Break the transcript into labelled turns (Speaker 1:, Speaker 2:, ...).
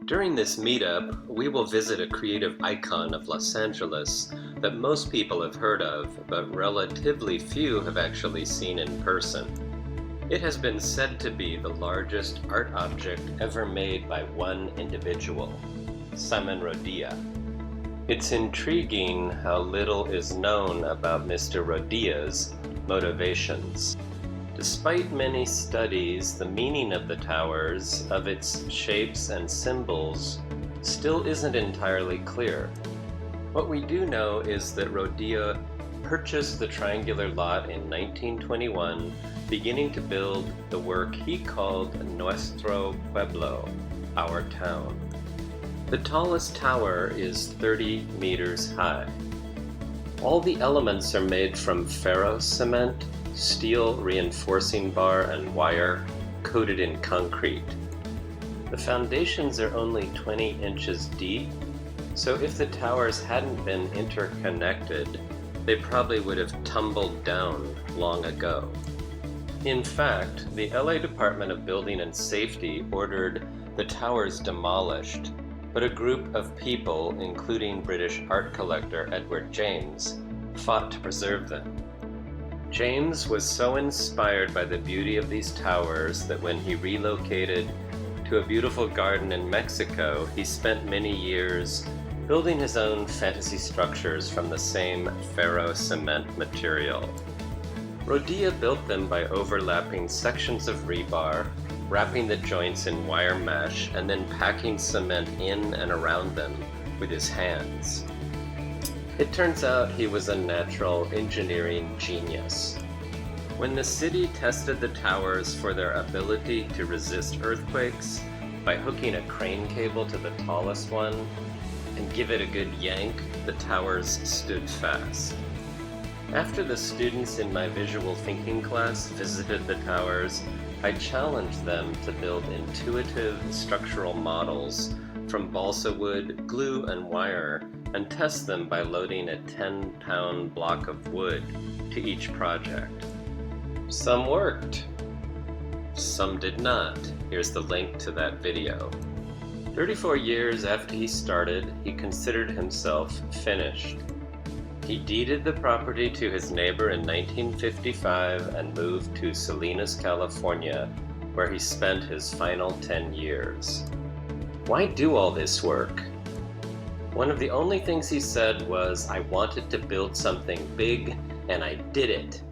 Speaker 1: During this meetup, we will visit a creative icon of Los Angeles that most people have heard of, but relatively few have actually seen in person. It has been said to be the largest art object ever made by one individual, Simon Rodilla. It's intriguing how little is known about Mr. Rodilla's motivations. Despite many studies, the meaning of the towers, of its shapes and symbols, still isn't entirely clear. What we do know is that Rodilla purchased the triangular lot in 1921, beginning to build the work he called Nuestro Pueblo, our town. The tallest tower is 30 meters high. All the elements are made from ferro cement, steel reinforcing bar and wire coated in concrete. The foundations are only 20 inches deep, so if the towers hadn't been interconnected, they probably would have tumbled down long ago. In fact, the LA Department of Building and Safety ordered the towers demolished, but a group of people, including British art collector Edward James, fought to preserve them. James was so inspired by the beauty of these towers that when he relocated to a beautiful garden in Mexico, he spent many years building his own fantasy structures from the same ferro cement material. Rodilla built them by overlapping sections of rebar, wrapping the joints in wire mesh, and then packing cement in and around them with his hands. It turns out he was a natural engineering genius. When the city tested the towers for their ability to resist earthquakes by hooking a crane cable to the tallest one and give it a good yank, the towers stood fast. After the students in my visual thinking class visited the towers, I challenged them to build intuitive structural models from balsa wood, glue, and wire, and test them by loading a 10-pound block of wood to each project. Some worked, some did not. Here's the link to that video. 34 years after he started, he considered himself finished. He deeded the property to his neighbor in 1955 and moved to Salinas, California, where he spent his final 10 years. Why do all this work? One of the only things he said was, "I wanted to build something big, and I did it."